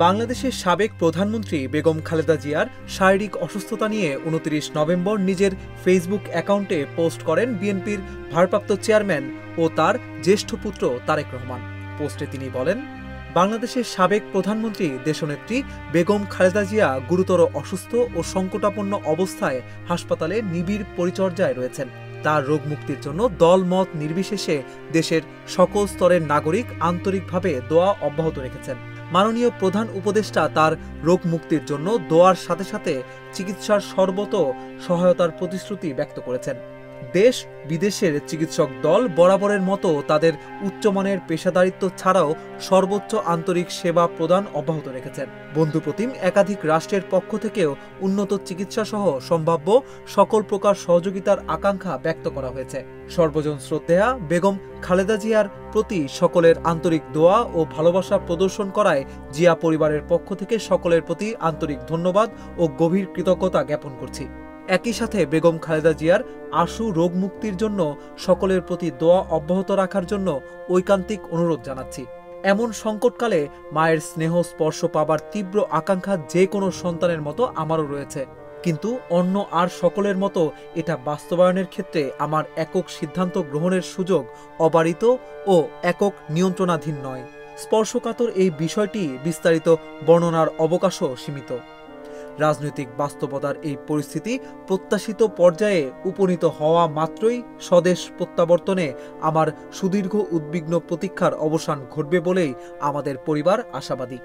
বাংলাদেশের সাবেক প্রধানমন্ত্রী বেগম খালেদা জিয়ার শারীরিক অসুস্থতা নিয়ে ২৯ নভেম্বর নিজের ফেসবুক অ্যাকাউন্টে পোস্ট করেন বিএনপির ভারপ্রাপ্ত চেয়ারম্যান ও তার জ্যেষ্ঠ পুত্র তারেক রহমান। পোস্টে তিনি বলেন, বাংলাদেশের সাবেক প্রধানমন্ত্রী দেশনেত্রী বেগম খালেদা জিয়া গুরুতর অসুস্থ ও সংকটাপন্ন অবস্থায় হাসপাতালে নিবিড় পরিচর্যায় রয়েছেন। তার রোগ মুক্তির জন্য দলমত নির্বিশেষে দেশের সকল স্তরের নাগরিক আন্তরিকভাবে দোয়া অব্যাহত রেখেছেন। মাননীয় প্রধান উপদেষ্টা তার রোগ মুক্তির জন্য দোয়ার সাথে সাথে চিকিৎসার সর্বত সহায়তার প্রতিশ্রুতি ব্যক্ত করেছেন। দেশ বিদেশের চিকিৎসক দল বরাবরের মতো তাদের উচ্চমানের পেশাদারিত্ব ছাড়াও সর্বোচ্চ আন্তরিক সেবা প্রদান অব্যাহত রেখেছেন। বন্ধুপ্রতিম একাধিক রাষ্ট্রের পক্ষ থেকেও উন্নত চিকিৎসা সহ সম্ভাব্য সকল প্রকার সহযোগিতার আকাঙ্ক্ষা ব্যক্ত করা হয়েছে। সর্বজন শ্রদ্ধেয়া বেগম খালেদা জিয়ার প্রতি সকলের আন্তরিক দোয়া ও ভালোবাসা প্রদর্শন করায় জিয়া পরিবারের পক্ষ থেকে সকলের প্রতি আন্তরিক ধন্যবাদ ও গভীর কৃতজ্ঞতা জ্ঞাপন করছি। একই সাথে বেগম খালেদা জিয়ার আশু রোগ মুক্তির জন্য সকলের প্রতি দোয়া অব্যাহত রাখার জন্য ঐকান্তিক অনুরোধ জানাচ্ছি। এমন সংকটকালে মায়ের স্নেহ স্পর্শ পাবার তীব্র আকাঙ্ক্ষা যে কোনো সন্তানের মতো আমারও রয়েছে, কিন্তু অন্য আর সকলের মতো এটা বাস্তবায়নের ক্ষেত্রে আমার একক সিদ্ধান্ত গ্রহণের সুযোগ অবারিত ও একক নিয়ন্ত্রণাধীন নয়। স্পর্শকাতর এই বিষয়টি বিস্তারিত বর্ণনার অবকাশও সীমিত। রাজনৈতিক বাস্তবতার এই পরিস্থিতি প্রত্যাশিত পর্যায়ে উপনীত হওয়া মাত্রই স্বদেশ প্রত্যাবর্তনে আমার সুদীর্ঘ উদ্বিগ্ন প্রতীক্ষার অবসান ঘটবে বলেই আমাদের পরিবার আশাবাদী।